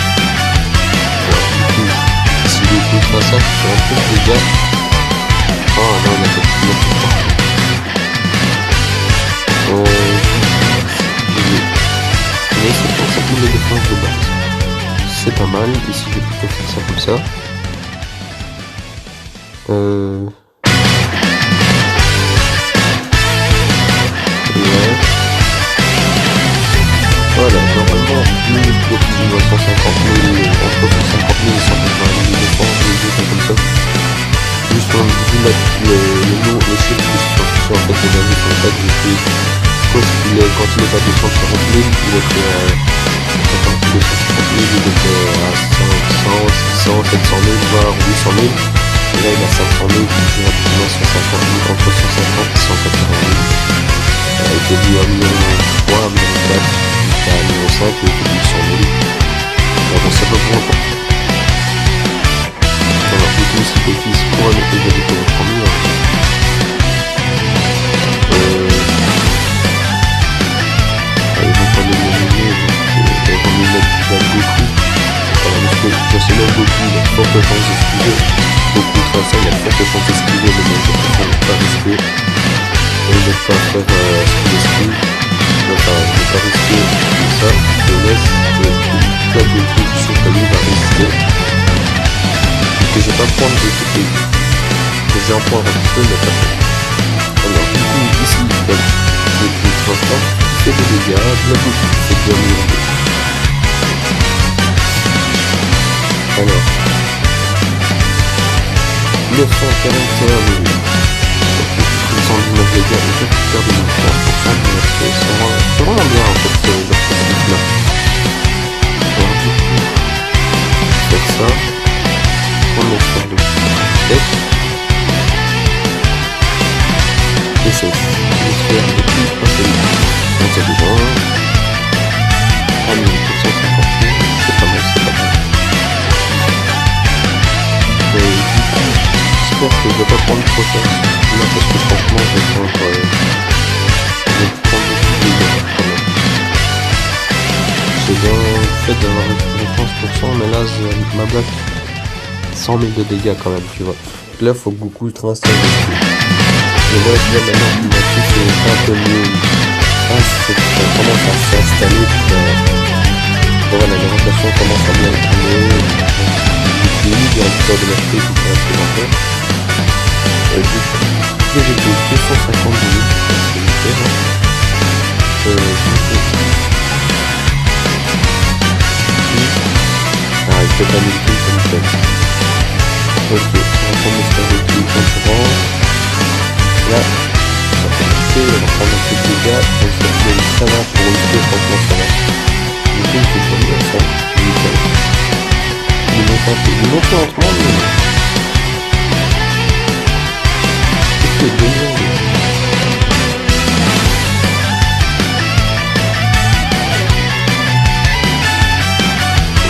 Si le coup de ça, c'est un peu de dégâts. Oh non, on a fait plus de partout. Mais c'est pour ça que les défenses de base. C'est pas mal. Ici, je vais plutôt faire ça comme ça. Ouais. Voilà, normalement, le Goku va 150 000, entre 150 000 et 180 000 de défense, des choses comme ça. Juste vu le nom, les chiffres qui sont en fait les amis sur le fait quand il est à 240 000, il était à 250 000, il était à 500, 600, 700 000, voire 800 000. Et là, il a 500 000, il est rapidement 150 000, entre 150 et 180 000. Il était dit 1 million 3, 1 million 4, jusqu'à 1 million 5, il était dit 100 000. Donc on sait pas pour encore. Alors du coup, si tes fils pourraient mettre les habits pour votre ami, ils vont pas les nominer, donc ils vont nous mettre la Goku. Alors parce que je sais même Goku, il a de fortes chances d'esquiver. Goku 300, il a de fortes chances d'esquiver, mais bon, je préfère ne pas risquer. Et ne pas faire ce qu'il esquive. Enfin, ne pas risquer comme ça, je laisse la Goku qui sont comme lui va risquer. Que je vais pas prendre de côté. Que j'ai un point un petit peu, mais pas fait. Alors du coup, ici, le transport fait des dégâts, la Goku fait bien mieux. Alors, 941 000. 119 dégâts et 4 de 3% de HP. C'est vraiment bien en fait ce principe là. Alors du coup, faites ça. On met sur le tête. Et c'est l'histoire de plus passer. Donc c'est déjà 1 450 000. C'est pas mal, c'est pas mal. Et du coup, j'espère que je vais pas prendre trop cher. Là, parce que franchement, je vais prendre beaucoup de dégâts quand même. C'est bien le fait d'avoir récupéré 15%, mais là, ma blague 100 000 de dégâts quand même, tu vois. Donc là, faut que Goku le transfère dessus. Mais moi, là, maintenant qu'il m'a tout fait un peu mieux. Ça commence à s'installer. Voilà, les rotations commencent à bien tourner. Il y a un peu de l'HP qui peut rester du coup, j'ai fait 250 minutes, c'est nickel. Il fait pas multi, c'est nickel. Ok, on va prendre le faire de concurrence. Là, on va faire on va prendre un peu de dégâts, on se fait ça va pour une fois, franchement ça va. Du coup, il fait ça bien, ça, nickel. Il monte un peu, il monte lentement, mais... C'est bien.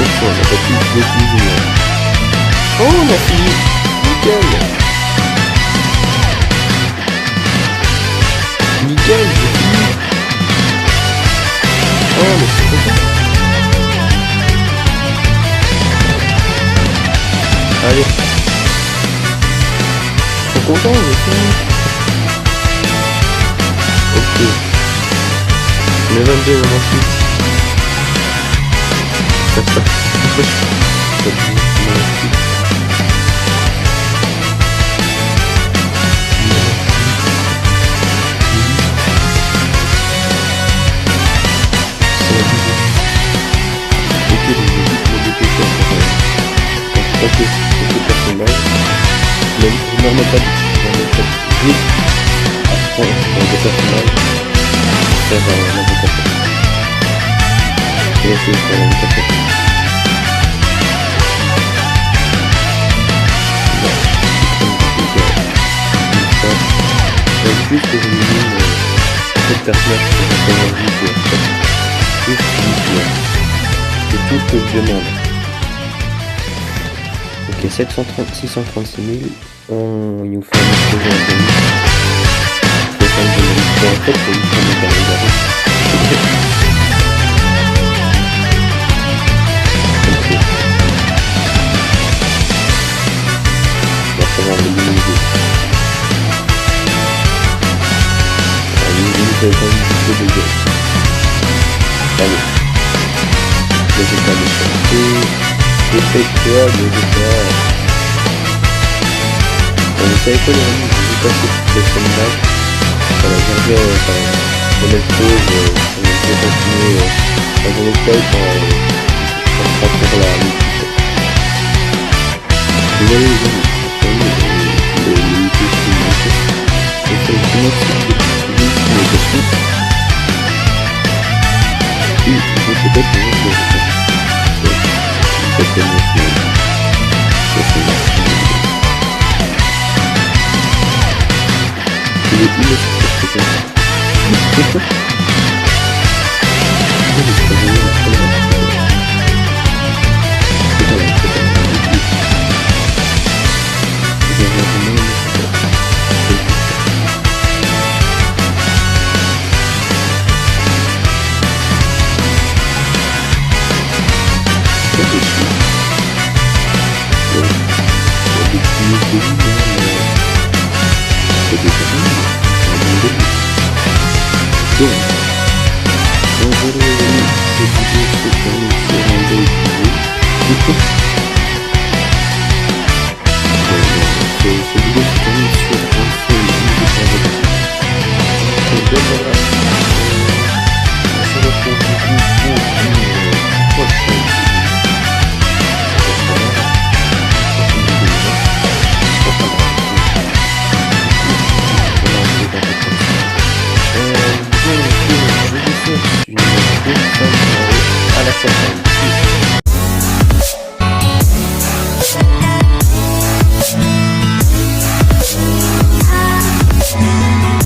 Ok, attention, on n'a pas pu l'utiliser. Oh, on a fini. Nickel. Nickel, j'ai fini. Oh, mais c'est trop bien. Allez. Trop content, j'ai fini. Ok. Le 22, le 28. C'est ça. Ok, personnage. Mais je ne remets pas vite. Après, dans le personnage, faire l'invocation. Je vais essayer de faire l'invocation. Donc juste que j'élimine cette personnage qui est vraiment vite. Juste vite. C'est tout ce que je demande. Ok, 636 000, il nous fait un autre projet à gagner. En fait, c'est une forme de calendrier. Ok. On va savoir le minimiser. Il fait quand même un peu de jeu. Allez. Je vais pas le faire. Effectua de départ. On essaie pas les remis, je vais passer toutes les sondages. Ça va servir de mettre pause, on va continuer la journée de taille quand on sera pour la musique. Vous voyez les amis, le YouTube qui manque. Et c'est le final qui est question. Et je sais pas si vous avez c'est il est illustré. Bonjour les amis, c'est Didier, c'est pour nous sur un